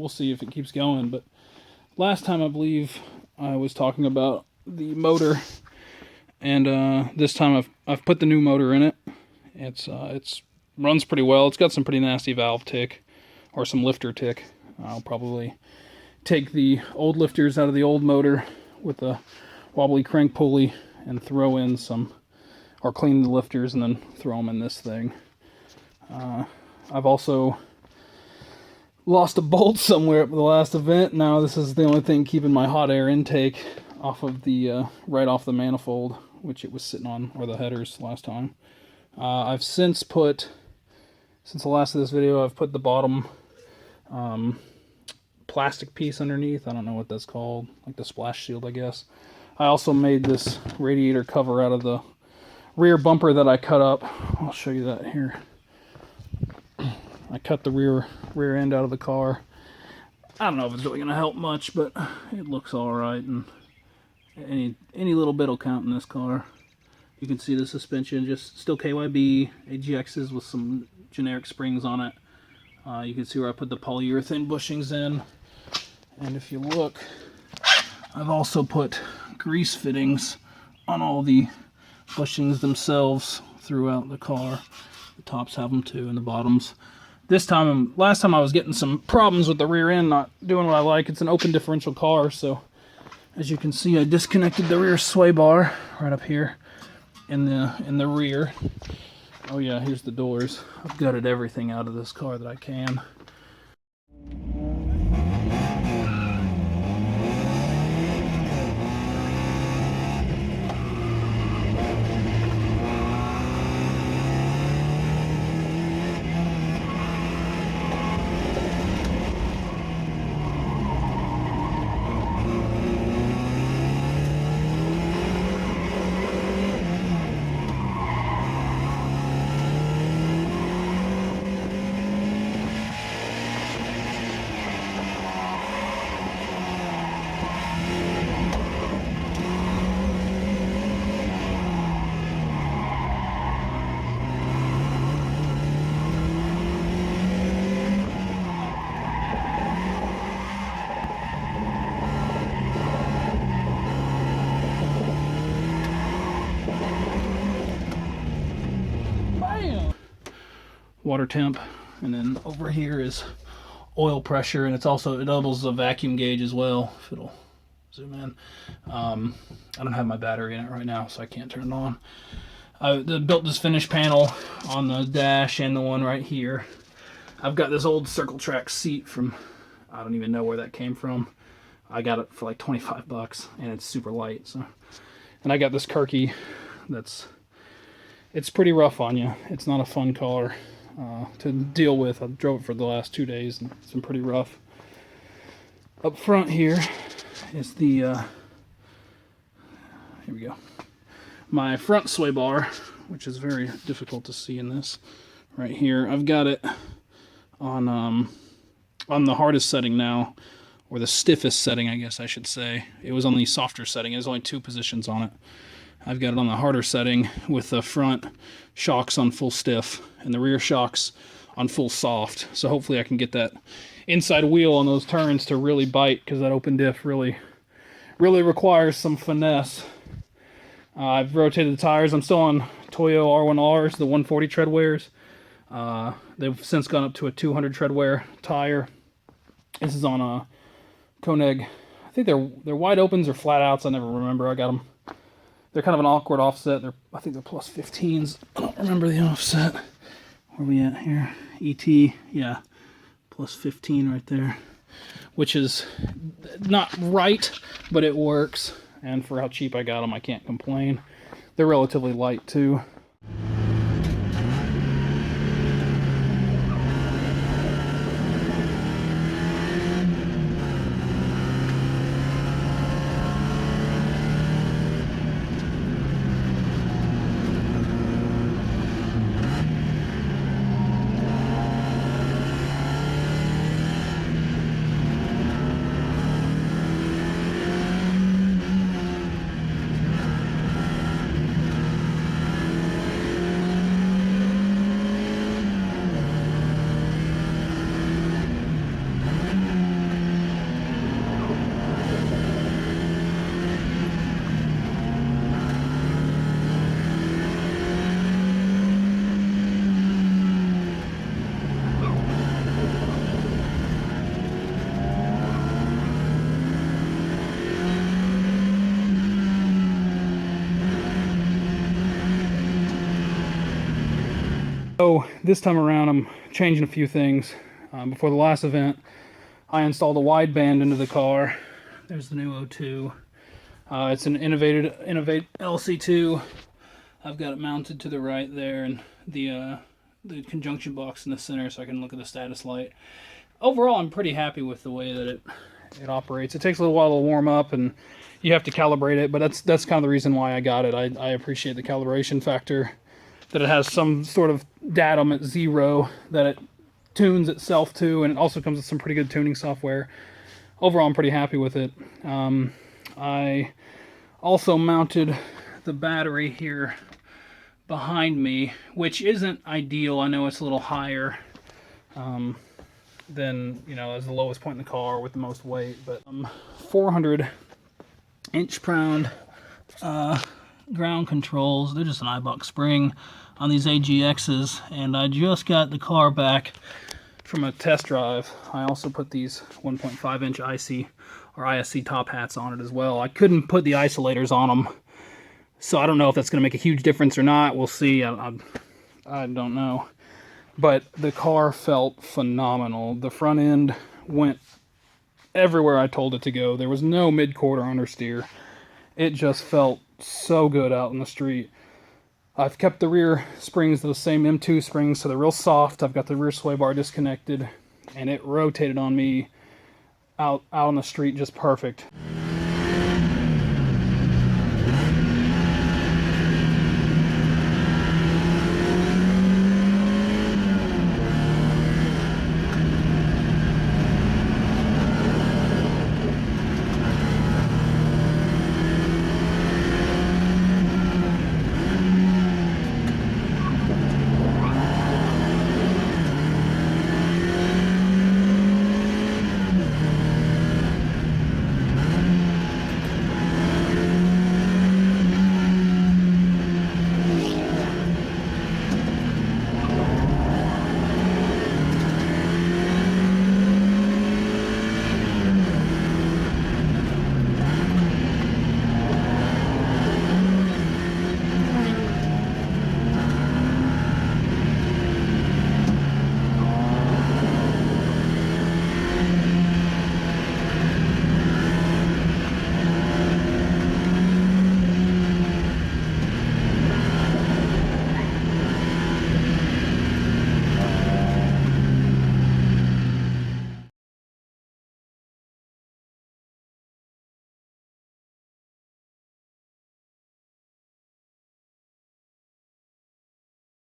we'll see if it keeps going. But last time I believe I was talking about the motor, and this time I've put the new motor in it. It's runs pretty well. It's got some pretty nasty valve tick, or some lifter tick. I'll probably take the old lifters out of the old motor with a wobbly crank pulley and throw in some, or clean the lifters and then throw them in this thing. I've also lost a bolt somewhere at the last event. Now this is the only thing keeping my hot air intake off of the right off the manifold, which it was sitting on, or the headers last time. I've since the last of this video, I've put the bottom plastic piece underneath. I don't know what that's called, like the splash shield, I guess. I also made this radiator cover out of the rear bumper that I cut up. I'll show you that here. I cut the rear end out of the car. I don't know if it's really gonna help much, but it looks all right, and any little bit will count in this car. You can see the suspension, just still KYB, AGXs with some generic springs on it. You can see where I put the polyurethane bushings in. And if you look, I've also put grease fittings on all the bushings themselves throughout the car. The tops have them too, and the bottoms. Last time I was getting some problems with the rear end not doing what I like. It's an open differential car, so as you can see, I disconnected the rear sway bar right up here in the rear. Oh yeah, here's the doors. I've gutted everything out of this car that I can. Water temp, and then over here is oil pressure, and it doubles the vacuum gauge as well, if it'll zoom in. I don't have my battery in it right now, so I can't turn it on. I built this finish panel on the dash and the one right here. I've got this old Circle Track seat from, I don't even know where that came from. I got it for like 25 bucks, and it's super light. So, and I got this Kirky it's pretty rough on you. It's not a fun car to deal with. I drove it for the last 2 days, and it's been pretty rough. Up front here is the here we go, my front sway bar, which is very difficult to see in this right here. I've got it on the hardest setting now, or the stiffest setting, I guess I should say. It was on the softer setting. There's only 2 positions on it. I've got it on the harder setting with the front shocks on full stiff and the rear shocks on full soft. So hopefully I can get that inside wheel on those turns to really bite, because that open diff really requires some finesse. I've rotated the tires. I'm still on Toyo R1Rs, the 140 tread wears. They've since gone up to a 200 tread wear tire. This is on a Koenig. I think they're wide opens or flat outs. I never remember. I got them. They're kind of an awkward offset. I think they're plus 15s. I don't remember the offset. Where are we at here? ET, yeah, plus 15 right there, which is not right, but it works. And for how cheap I got them, I can't complain. They're relatively light too. So this time around, I'm changing a few things. Before the last event, I installed a wideband into the car. There's the new O2. It's an Innovate LC2. I've got it mounted to the right there, and the conjunction box in the center, so I can look at the status light. Overall, I'm pretty happy with the way that it operates. It takes a little while to warm up, and you have to calibrate it, but that's kind of the reason why I got it. I appreciate the calibration factor, that it has some sort of datum at 0 that it tunes itself to, and it also comes with some pretty good tuning software. Overall, I'm pretty happy with it. I also mounted the battery here behind me, which isn't ideal. I know it's a little higher than, you know, as the lowest point in the car with the most weight, but 400 inch-pound ground controls. They're just an Ibach spring on these AGXs, and I just got the car back from a test drive. I also put these 1.5 inch IC or ISC top hats on it as well. I couldn't put the isolators on them, so I don't know if that's going to make a huge difference or not. We'll see. I don't know. But the car felt phenomenal. The front end went everywhere I told it to go. There was no mid-quarter understeer. It just felt so good out in the street. I've kept the rear springs those same M2 springs, so they're real soft. I've got the rear sway bar disconnected, and it rotated on me out on the street just perfect.